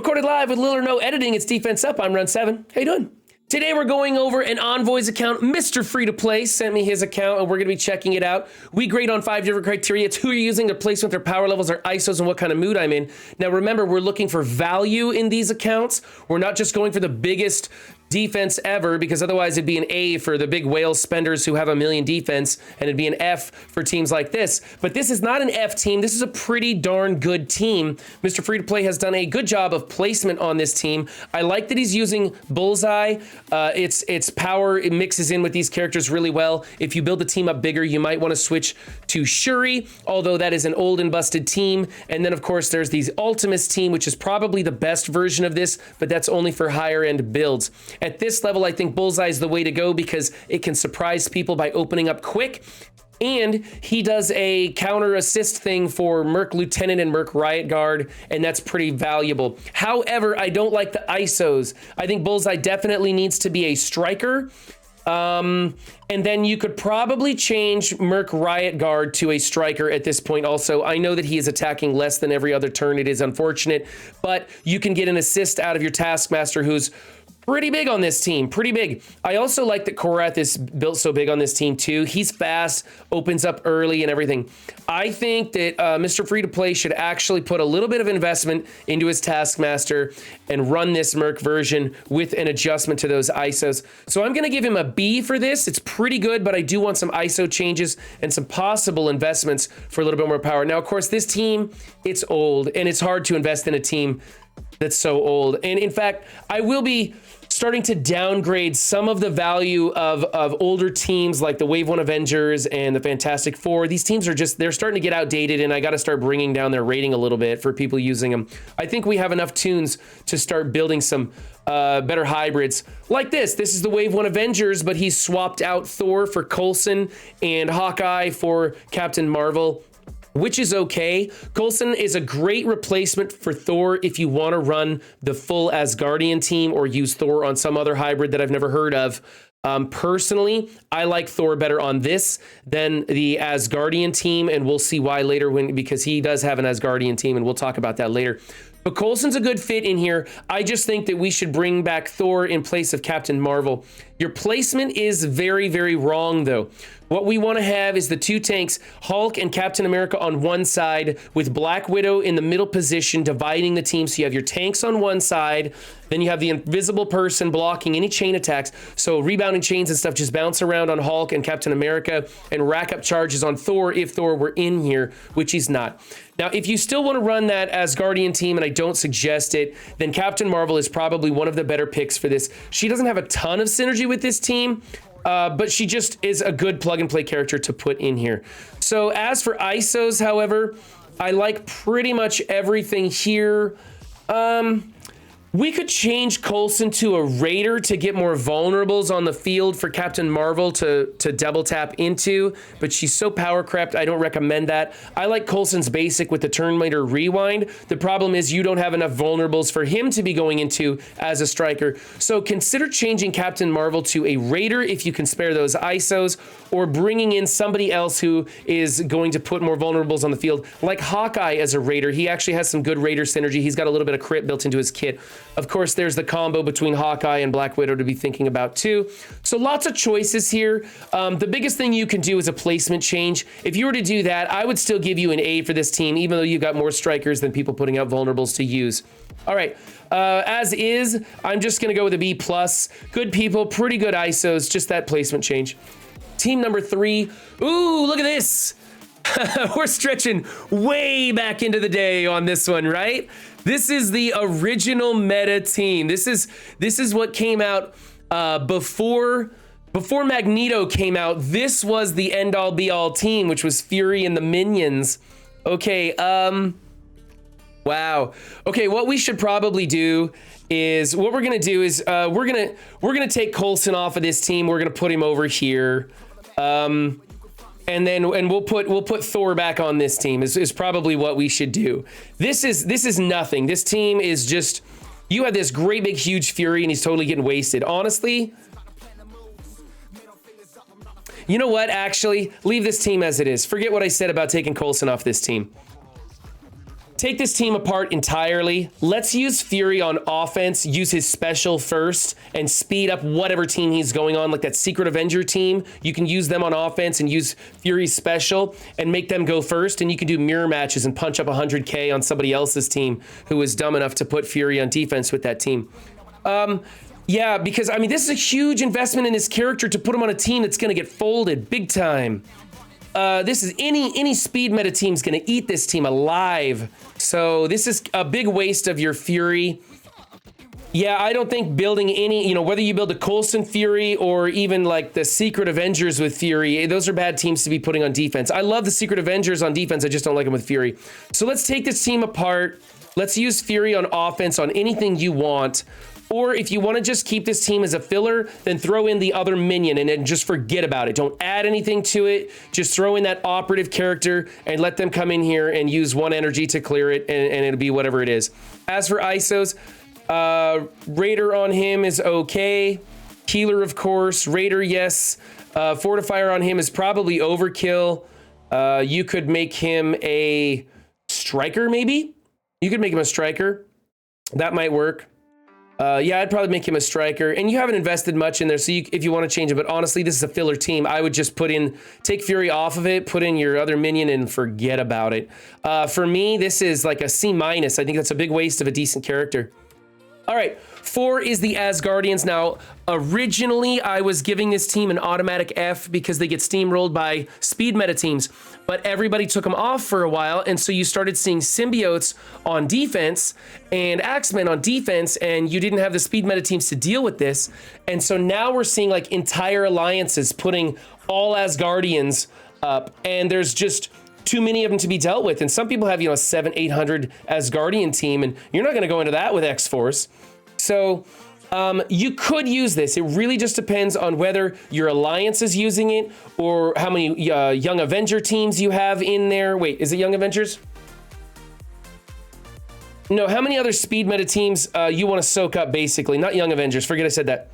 Recorded live with little or no editing, it's Defense Up. I'm Run 7. How you doing? Today we're going over an Envoy's account. MrF2P's sent me his account and we're going to be checking it out. We grade on 5 different criteria. It's who you're using, their placement, their power levels, their ISOs, and what kind of mood I'm in. Now remember, we're looking for value in these accounts. We're not just going for the biggest defense ever, because otherwise it'd be an A for the big whale spenders who have a million defense, and it'd be an F for teams like this. But this is not an F team. This is a pretty darn good team. MrF2P has done a good job of placement on this team. I like that he's using Bullseye. Its power, it mixes in with these characters really well. If you build the team up bigger, you might want to switch to Shuri, although that is an old and busted team. And then of course there's the Ultimus team, which is probably the best version of this, but that's only for higher end builds. At this level, I think Bullseye is the way to go because it can surprise people by opening up quick. And he does a counter assist thing for Merc Lieutenant and Merc Riot Guard, and that's pretty valuable. However, I don't like the ISOs. I think Bullseye definitely needs to be a striker. And then you could probably change Merc Riot Guard to a striker at this point also. I know that he is attacking less than every other turn. It is unfortunate, but you can get an assist out of your Taskmaster, who's pretty big on this team, pretty big. I also like that Korath is built so big on this team too. He's fast, opens up early and everything. I think that MrF2P should actually put a little bit of investment into his Taskmaster and run this Merc version with an adjustment to those ISOs. So I'm gonna give him a B for this. It's pretty good, but I do want some ISO changes and some possible investments for a little bit more power. Now, of course, this team, it's old and it's hard to invest in a team that's so old. And in fact, I will be starting to downgrade some of the value of older teams like the Wave 1 Avengers and the Fantastic Four. These teams are just, they're starting to get outdated, and I got to start bringing down their rating a little bit for people using them. I think we have enough tunes to start building some better hybrids like this. This is the Wave 1 Avengers, but he's swapped out Thor for Coulson and Hawkeye for Captain Marvel, which is okay. Coulson is a great replacement for Thor if you want to run the full Asgardian team or use Thor on some other hybrid that I've never heard of. Personally, I like Thor better on this than the Asgardian team, and we'll see why later because he does have an Asgardian team, and we'll talk about that later. But Coulson's a good fit in here. I just think that we should bring back Thor in place of Captain Marvel. Your placement is very, very wrong, though. What we want to have is the two tanks, Hulk and Captain America on one side, with Black Widow in the middle position, dividing the team. So you have your tanks on one side, then you have the invisible person blocking any chain attacks. So rebounding chains and stuff just bounce around on Hulk and Captain America and rack up charges on Thor if Thor were in here, which he's not. Now, if you still want to run that Asgardian team, and I don't suggest it, then Captain Marvel is probably one of the better picks for this. She doesn't have a ton of synergy with this team, but she just is a good plug and play character to put in here. So as for ISOs, however, I like pretty much everything here. We could change Coulson to a Raider to get more vulnerables on the field for Captain Marvel to double tap into, but she's so power crept, I don't recommend that. I like Coulson's basic with the turn meter rewind. The problem is you don't have enough vulnerables for him to be going into as a striker. So consider changing Captain Marvel to a Raider if you can spare those ISOs, or bringing in somebody else who is going to put more vulnerables on the field, like Hawkeye as a Raider. He actually has some good Raider synergy. He's got a little bit of crit built into his kit. Of course, there's the combo between Hawkeye and Black Widow to be thinking about too. So lots of choices here. The biggest thing you can do is a placement change. If you were to do that, I would still give you an A for this team, even though you've got more strikers than people putting out vulnerables to use. All right, as is, I'm just gonna go with a B+. Good people, pretty good ISOs, just that placement change. Team number 3, ooh, look at this. We're stretching way back into the day on this one, right? This is the original meta team. This is what came out before Magneto came out. This was the end all be all team, which was Fury and the Minions. Okay, wow. Okay, what we should probably do is we're gonna take Coulson off of this team. We're gonna put him over here. And we'll put Thor back on this team is probably what we should do. This is nothing. This team is just, you have this great big huge Fury and he's totally getting wasted. Honestly, you know what? Actually, leave this team as it is. Forget what I said about taking Coulson off this team. take this team apart entirely. Let's use Fury on offense, use his special first, and speed up whatever team he's going on, like that Secret Avenger team. You can use them on offense and use Fury's special and make them go first, and you can do mirror matches and punch up 100K on somebody else's team who was dumb enough to put Fury on defense with that team. Yeah, because, I mean, this is a huge investment in his character to put him on a team that's going to get folded big time. This is any speed meta team's going to eat this team alive. So this is a big waste of your Fury. Yeah, I don't think building any, whether you build a Coulson Fury or even like the Secret Avengers with Fury, those are bad teams to be putting on defense. I love the Secret Avengers on defense. I just don't like them with Fury. So let's take this team apart. Let's use Fury on offense on anything you want. Or if you want to just keep this team as a filler, then throw in the other minion and then just forget about it. Don't add anything to it. Just throw in that operative character and let them come in here and use 1 energy to clear it, and it'll be whatever it is. As for ISOs, Raider on him is okay. Healer, of course. Raider, yes. Fortifier on him is probably overkill. You could make him a striker, maybe? You could make him a striker. That might work. Yeah, I'd probably make him a striker, and you haven't invested much in there, so if you want to change it, but honestly, this is a filler team. I would just take Fury off of it, put in your other minion, and forget about it. For me, this is like a C-. I think that's a big waste of a decent character. All right, 4 is the Asgardians. Now, originally, I was giving this team an automatic F because they get steamrolled by speed meta teams, but everybody took them off for a while, and so you started seeing symbiotes on defense and Axemen on defense, and you didn't have the speed meta teams to deal with this, and so now we're seeing like entire alliances putting all Asgardians up, and there's just too many of them to be dealt with. And some people have, a 700-800 Asgardian team, and you're not going to go into that with X-Force. So you could use this. It really just depends on whether your alliance is using it or how many Young Avenger teams you have in there. Wait, is it Young Avengers? No, how many other speed meta teams you want to soak up, basically? Not Young Avengers. Forget I said that.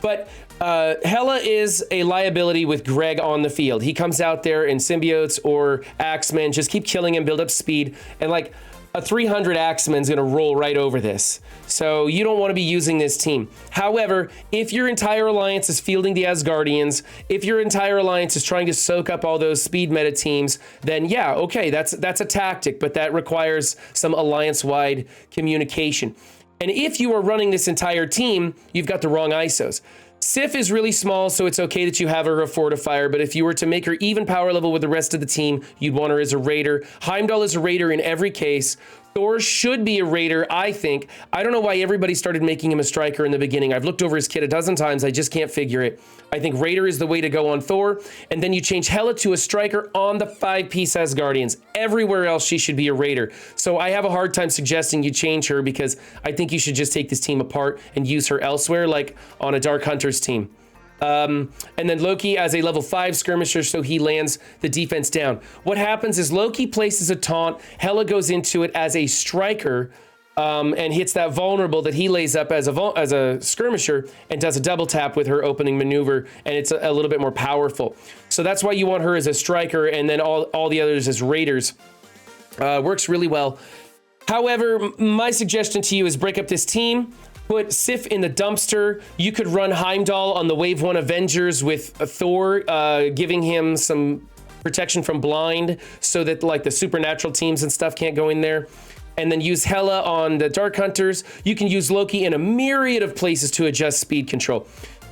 But Hela is a liability with Greg on the field. He comes out there in symbiotes or Axemen, just keep killing him, build up speed, and like a 300 Axemen's gonna roll right over this. So you don't want to be using this team. However, if your entire alliance is fielding the Asgardians, if your entire alliance is trying to soak up all those speed meta teams, then yeah, okay, that's a tactic, but that requires some alliance-wide communication. And if you are running this entire team, you've got the wrong ISOs. Sif is really small, so it's okay that you have her a fortifier, but if you were to make her even power level with the rest of the team, you'd want her as a raider. Heimdall is a raider in every case. Thor should be a raider, I think. I don't know why everybody started making him a striker in the beginning. I've looked over his kit a dozen times. I just can't figure it. I think raider is the way to go on Thor, and then you change Hela to a striker on the 5-piece Asgardians. Everywhere else, she should be a raider. So I have a hard time suggesting you change her because I think you should just take this team apart and use her elsewhere, like on a Dark Hunters team. And then Loki as a level 5 skirmisher, so he lands the defense down. What happens is Loki places a taunt, Hela goes into it as a striker, and hits that vulnerable that he lays up as a skirmisher and does a double tap with her opening maneuver, and it's a little bit more powerful. So that's why you want her as a striker, and then all the others as raiders. Works really well. However, my suggestion to you is break up this team. Put Sif in the dumpster. You could run Heimdall on the Wave 1 Avengers with Thor, giving him some protection from blind so that like the supernatural teams and stuff can't go in there. And then use Hela on the Dark Hunters. You can use Loki in a myriad of places to adjust speed control.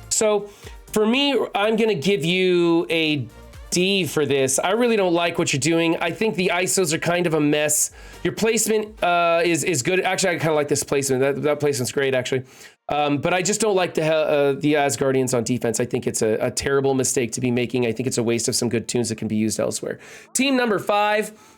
So for me, I'm gonna give you a D for this. I really don't like what you're doing. I think the ISOs are kind of a mess. Your placement is good. Actually, I kind of like this placement. That placement's great, actually. But I just don't like the Asgardians on defense. I think it's a terrible mistake to be making. I think it's a waste of some good tunes that can be used elsewhere. Team number 5.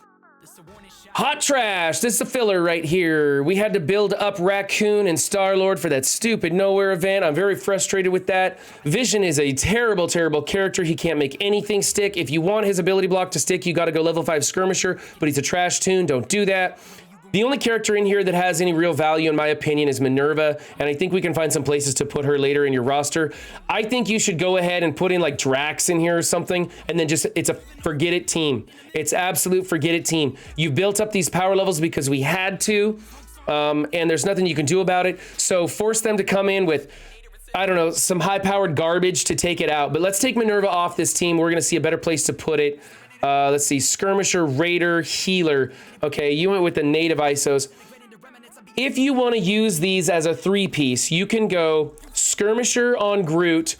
Hot trash. This is the filler right here. We had to build up Raccoon and Star-Lord for that stupid Nowhere event. I'm very frustrated with that. Vision is a terrible, terrible character. He can't make anything stick. If you want his ability block to stick, you got to go level 5 Skirmisher, but he's a trash tune. Don't do that. The only character in here that has any real value, in my opinion, is Minerva, and I think we can find some places to put her later in your roster. I think you should go ahead and put in like Drax in here or something, and then just, it's a forget it team. It's absolute forget it team. You've built up these power levels because we had to, and there's nothing you can do about it. So force them to come in with, I don't know, some high-powered garbage to take it out. But let's take Minerva off this team. We're going to see a better place to put it. Let's see, Skirmisher, Raider, Healer. Okay, you went with the native ISOs. If you want to use these as a 3-piece, you can go Skirmisher on Groot,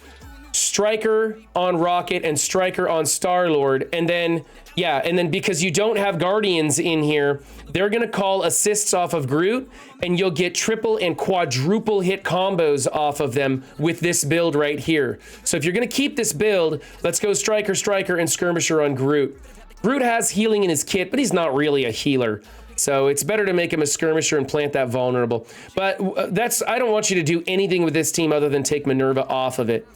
Striker on Rocket, and Striker on Star-Lord. And then, yeah, and then because you don't have Guardians in here, they're going to call assists off of Groot, and you'll get triple and quadruple hit combos off of them with this build right here. So if you're going to keep this build, let's go Striker, Striker, and Skirmisher on Groot. Groot has healing in his kit, but he's not really a healer. So it's better to make him a skirmisher and plant that vulnerable. But I don't want you to do anything with this team other than take Minerva off of it.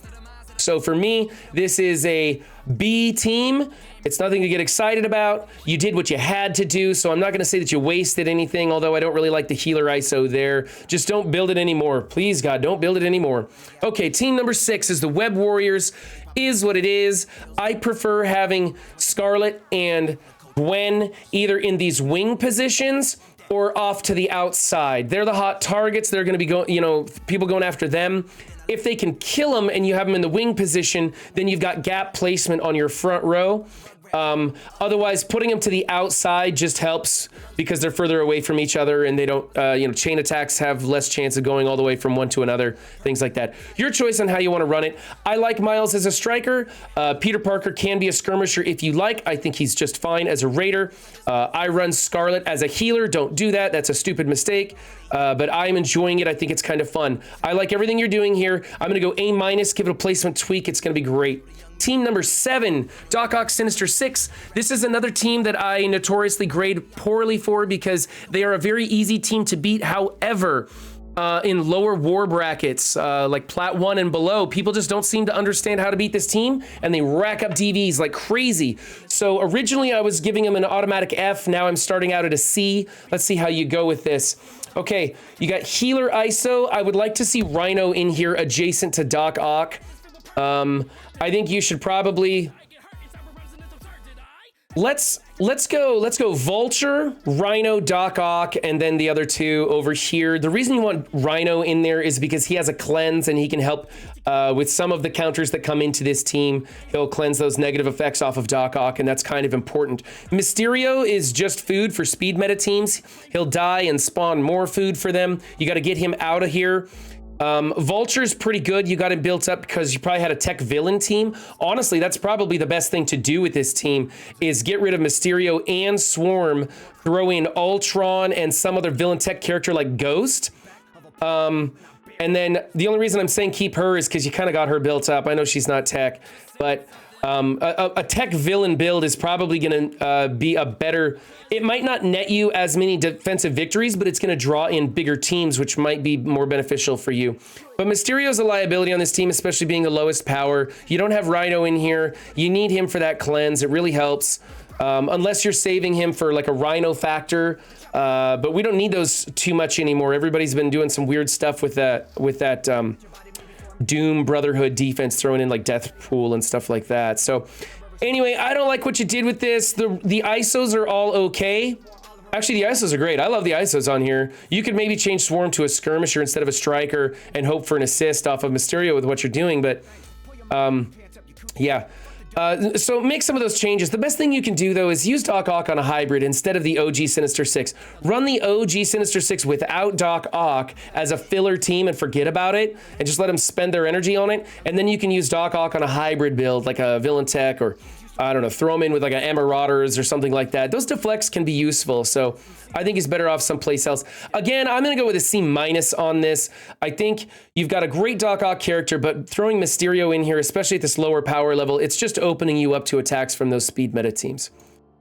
So for me, this is a B team. It's nothing to get excited about. You did what you had to do, so I'm not going to say that you wasted anything, although I don't really like the healer ISO there. Just don't build it anymore. Please, God, don't build it anymore. Okay, team number 6 is the WebWarriors. Is what it is. I prefer having Scarlet and Gwen either in these wing positions or off to the outside. They're the hot targets. They're going to be going, you know, people going after them. If they can kill them and you have them in the wing position, then you've got gap placement on your front row. Otherwise, putting them to the outside just helps because they're further away from each other and they don't, you know, chain attacks have less chance of going all the way from one to another, things like that. Your choice on how you want to run it. I like Miles as a striker. Peter Parker can be a skirmisher if you like. I think he's just fine as a raider. I run Scarlet as a healer. Don't do that. That's a stupid mistake. But I'm enjoying it. I think it's kind of fun. I like everything you're doing here. I'm going to go A-, give it a placement tweak. It's going to be great. Team number 7, Doc Ock Sinister 6. This is another team that I notoriously grade poorly for because they are a very easy team to beat. However, in lower war brackets, like Plat 1 and below, people just don't seem to understand how to beat this team, and they rack up DVs like crazy. So originally I was giving them an automatic F. Now I'm starting out at a C. Let's see how you go with this. Okay, you got Healer ISO. I would like to see Rhino in here adjacent to Doc Ock. I think you should probably let's go Vulture, Rhino, Doc Ock, and then the other two over here. The reason you want Rhino in there is because he has a cleanse and he can help with some of the counters that come into this team. He'll cleanse those negative effects off of Doc Ock, and that's kind of important. Mysterio is just food for speed meta teams. He'll die and spawn more food for them. You got to get him out of here. Vulture's pretty good. You got him built up because you probably had a tech villain team. Honestly, that's probably the best thing to do with this team is get rid of Mysterio and Swarm, throw in Ultron and some other villain tech character like Ghost. And then the only reason I'm saying keep her is because you kind of got her built up. I know she's not tech, but a tech villain build is probably going to be a better... It might not net you as many defensive victories, but it's going to draw in bigger teams, which might be more beneficial for you. But Mysterio's a liability on this team, especially being the lowest power. You don't have Rhino in here. You need him for that cleanse. It really helps. Unless you're saving him for like a Rhino factor. But we don't need those too much anymore. Everybody's been doing some weird stuff with that Doom Brotherhood defense, throwing in like Death Pool and stuff like that. So anyway, I don't like what you did with this. The ISOs are all okay. Actually, the ISOs are great. I love the ISOs on here. You could maybe change Swarm to a skirmisher instead of a striker and hope for an assist off of Mysterio with what you're doing. But yeah. So make some of those changes. The best thing you can do, though, is use Doc Ock on a hybrid instead of the OG Sinister 6. Run the OG Sinister 6 without Doc Ock as a filler team and forget about it and just let them spend their energy on it. And then you can use Doc Ock on a hybrid build like a Villain Tech or, I don't know, throw them in with like a Marauders or something like that. Those deflects can be useful. So I think he's better off someplace else. Again, I'm going to go with a C- on this. I think you've got a great Doc Ock character, but throwing Mysterio in here, especially at this lower power level, it's just opening you up to attacks from those speed meta teams.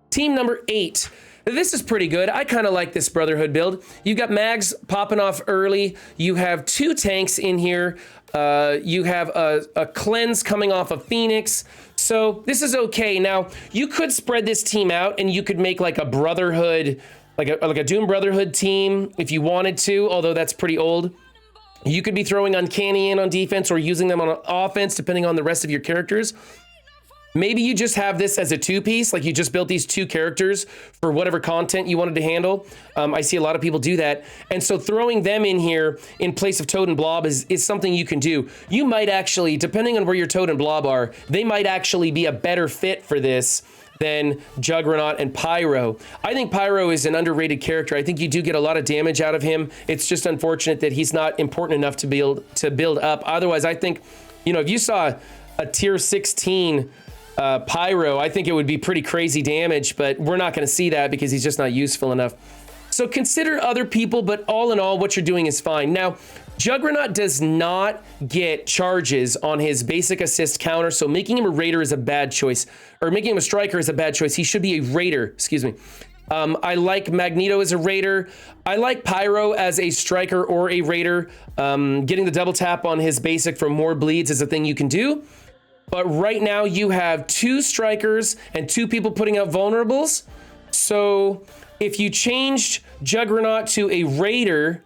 Team number 8. This is pretty good. I kind of like this Brotherhood build. You've got Mags popping off early. You have 2 tanks in here. You have a cleanse coming off of Phoenix. So this is okay. Now, you could spread this team out and you could make like a Brotherhood like a Doom Brotherhood team if you wanted to, although that's pretty old. You could be throwing Uncanny in on defense or using them on offense, depending on the rest of your characters. Maybe you just have this as a two-piece, like you just built these two characters for whatever content you wanted to handle. I see a lot of people do that. And so throwing them in here in place of Toad and Blob is something you can do. You might actually, depending on where your Toad and Blob are, they might actually be a better fit for this than Juggernaut and Pyro. I think Pyro is an underrated character. I think you do get a lot of damage out of him. It's just unfortunate that he's not important enough to build up. Otherwise, I think, you know, if you saw a tier 16 Pyro, I think it would be pretty crazy damage, but we're not going to see that because he's just not useful enough. So consider other people, but all in all, what you're doing is fine. Now, Juggernaut does not get charges on his basic assist counter, so making him a Raider is a bad choice, or making him a Striker is a bad choice. He should be a Raider, excuse me. I like Magneto as a Raider. I like Pyro as a Striker or a Raider. Getting the double tap on his basic for more bleeds is a thing you can do. But right now you have 2 Strikers and 2 people putting out vulnerables. So if you changed Juggernaut to a Raider,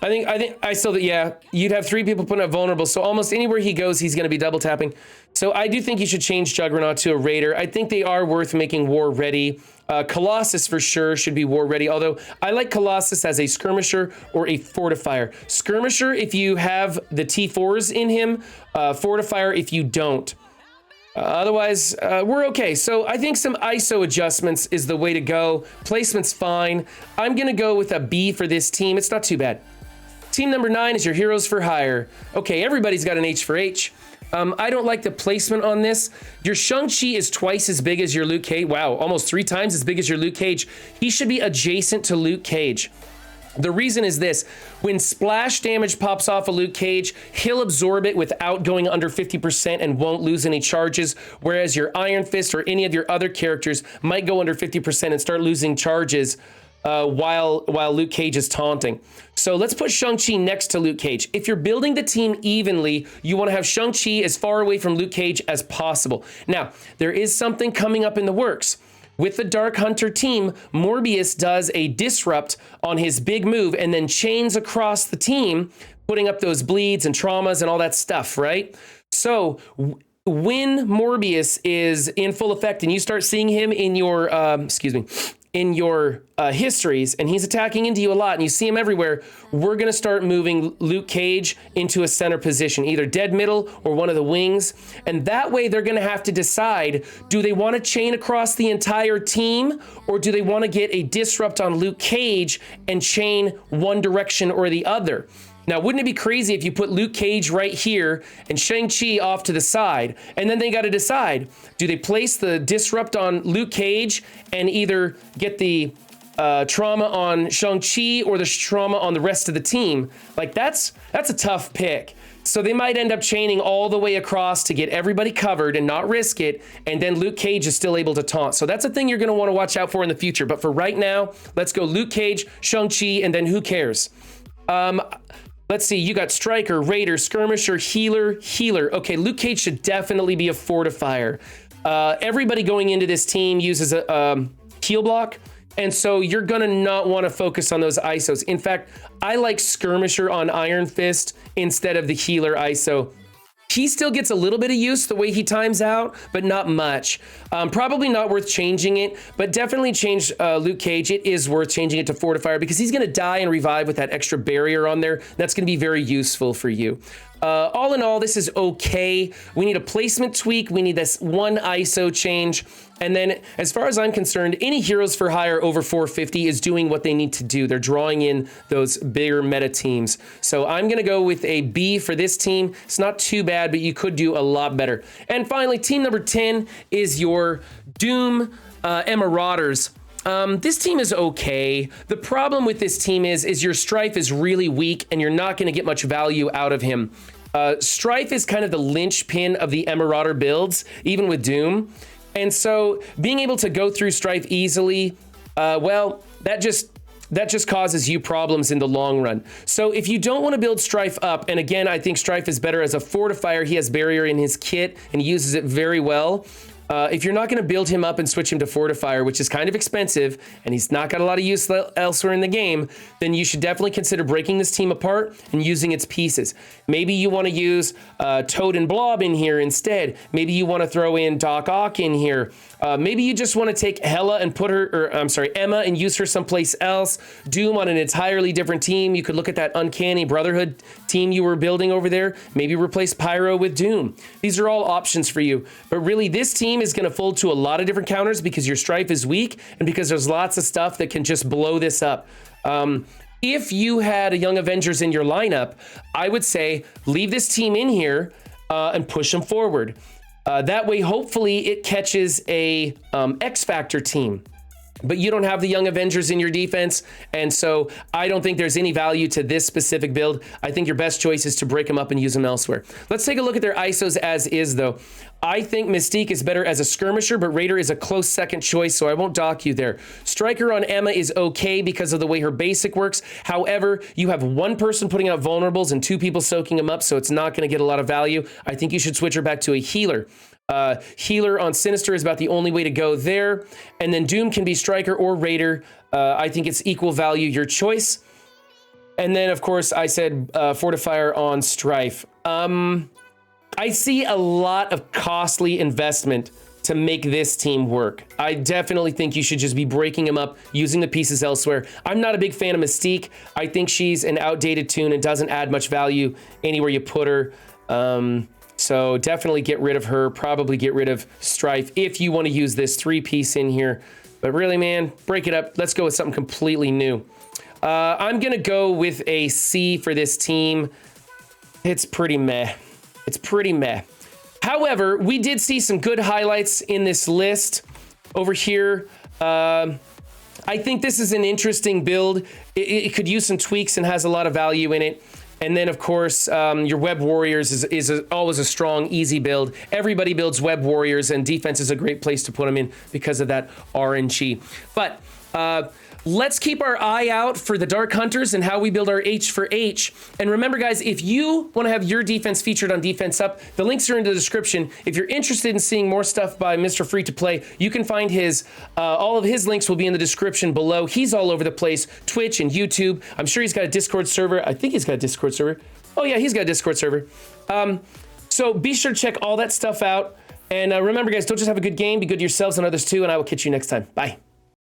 I still, yeah, you'd have 3 people putting out vulnerables. So almost anywhere he goes, he's going to be double tapping. So I do think you should change Juggernaut to a Raider. I think they are worth making war ready. Colossus for sure should be war ready, although I like Colossus as a skirmisher or a fortifier. Skirmisher if you have the T4s in him, fortifier if you don't. Otherwise, we're okay. So I think some ISO adjustments is the way to go. Placement's fine. I'm going to go with a B for this team. It's not too bad. Team number 9 is your Heroes for Hire. Okay, everybody's got an H4H. I don't like the placement on this. Your Shang-Chi is twice as big as your Luke Cage. Wow, almost 3 times as big as your Luke Cage. He should be adjacent to Luke Cage. The reason is this: when splash damage pops off a Luke Cage, he'll absorb it without going under 50% and won't lose any charges, whereas your Iron Fist or any of your other characters might go under 50% and start losing charges while Luke Cage is taunting. So let's put Shang-Chi next to Luke Cage. If you're building the team evenly, you want to have Shang-Chi as far away from Luke Cage as possible. Now, there is something coming up in the works. With the Dark Hunter team, Morbius does a disrupt on his big move and then chains across the team, putting up those bleeds and traumas and all that stuff, right? So when Morbius is in full effect and you start seeing him in your, in your histories, and he's attacking into you a lot and you see him everywhere, we're going to start moving Luke Cage into a center position, either dead middle or one of the wings. And that way they're going to have to decide, do they want to chain across the entire team, or do they want to get a disrupt on Luke Cage and chain one direction or the other? Now, wouldn't it be crazy if you put Luke Cage right here and Shang-Chi off to the side? And then they got to decide, do they place the disrupt on Luke Cage and either get the trauma on Shang-Chi or the trauma on the rest of the team? Like, that's a tough pick. So they might end up chaining all the way across to get everybody covered and not risk it, and then Luke Cage is still able to taunt. So that's a thing you're going to want to watch out for in the future. But for right now, let's go Luke Cage, Shang-Chi, and then who cares? Let's see, you got Striker, Raider, Skirmisher, Healer. Okay, Luke Cage should definitely be a fortifier. Everybody going into this team uses a heal block, and so you're gonna not wanna focus on those ISOs. In fact, I like Skirmisher on Iron Fist instead of the Healer ISO. He still gets a little bit of use the way he times out, but not much. Probably not worth changing it, but definitely change Luke Cage. It is worth changing it to Fortifier because he's going to die and revive with that extra barrier on there. That's going to be very useful for you. All in all, this is okay. We need a placement tweak. We need this one ISO change. And then as far as I'm concerned, any Heroes for Hire over 450 is doing what they need to do. They're drawing in those bigger meta teams. So I'm going to go with a B for this team. It's not too bad, but you could do a lot better. And finally, team number 10 is your Doom Marauders. This team is okay. The problem with this team is your Strife is really weak and you're not going to get much value out of him. Strife is kind of the linchpin of the Marauder builds, even with Doom. And so being able to go through Strife easily, well, that just causes you problems in the long run. So if you don't want to build Strife up, and again, I think Strife is better as a fortifier. He has barrier in his kit and he uses it very well. If you're not going to build him up and switch him to Fortifier, which is kind of expensive, and he's not got a lot of use elsewhere in the game, then you should definitely consider breaking this team apart and using its pieces. Maybe you want to use Toad and Blob in here instead. Maybe you want to throw in Doc Ock in here. Maybe you just want to take Hela and put her, or I'm sorry, Emma, and use her someplace else. Doom on an entirely different team. You could look at that Uncanny Brotherhood team you were building over there. Maybe replace Pyro with Doom. These are all options for you. But really, this team is going to fold to a lot of different counters because your Strife is weak and because there's lots of stuff that can just blow this up. If you had a Young Avengers in your lineup, I would say leave this team in here and push them forward. That way, hopefully, it catches a X Factor team. But you don't have the Young Avengers in your defense, and so I don't think there's any value to this specific build. I think your best choice is to break them up and use them elsewhere. Let's take a look at their ISOs as is, though. I think Mystique is better as a skirmisher, but Raider is a close second choice, so I won't dock you there. Striker on Emma is okay because of the way her basic works. However, you have one person putting out vulnerables and two people soaking them up, so it's not going to get a lot of value. I think you should switch her back to a healer. Healer on Sinister is about the only way to go there. And then Doom can be Striker or Raider. I think it's equal value, your choice. And then, of course, I said Fortifier on Strife. I see a lot of costly investment to make this team work. I definitely think you should just be breaking them up, using the pieces elsewhere. I'm not a big fan of Mystique. I think she's an outdated tune and doesn't add much value anywhere you put her. So definitely get rid of her, probably get rid of Strife if you want to use this 3-piece in here. But really, man, break it up. Let's go with something completely new. I'm going to go with a C for this team. It's pretty meh. It's pretty meh. However, we did see some good highlights in this list over here. I think this is an interesting build. It could use some tweaks and has a lot of value in it. And then, of course, your WebWarriors is always a strong, easy build. Everybody builds WebWarriors, and defense is a great place to put them in because of that RNG. But let's keep our eye out for the Dark Hunters and how we build our H4H. And remember, guys, if you want to have your defense featured on Defense Up, the links are in the description. If you're interested in seeing more stuff by Mr. Free to Play, you can find his, all of his links will be in the description below. He's all over the place, Twitch and YouTube. I'm sure he's got a Discord server. I think he's got a Discord server. Oh yeah, he's got a Discord server. So be sure to check all that stuff out. And remember, guys, don't just have a good game, be good to yourselves and others too, and I will catch you next time. Bye.